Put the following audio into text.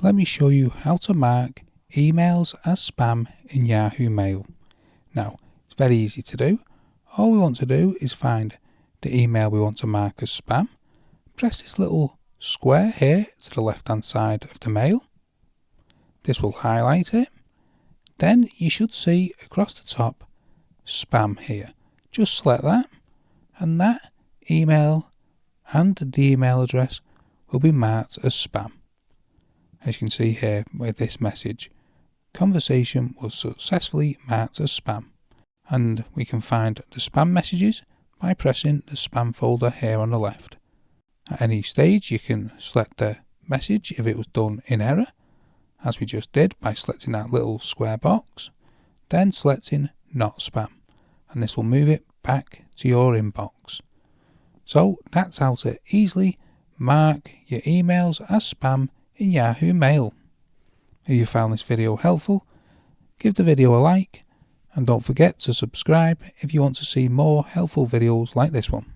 let me show you how to mark emails as spam in Yahoo Mail. Now, it's very easy to do. All we want to do is find the email we want to mark as spam. Press this little square here to the left hand side of the mail. This will highlight it. Then you should see across the top spam here. Just select that, and that email and the email address will be marked as spam. As you can see here with this message, conversation was successfully marked as spam. And we can find the spam messages by pressing the spam folder here on the left. At any stage you can select the message if it was done in error, as we just did by selecting that little square box, then selecting not spam, and this will move it back to your inbox. So that's how to easily mark your emails as spam in Yahoo Mail. If you found this video helpful, give the video a like, and don't forget to subscribe if you want to see more helpful videos like this one.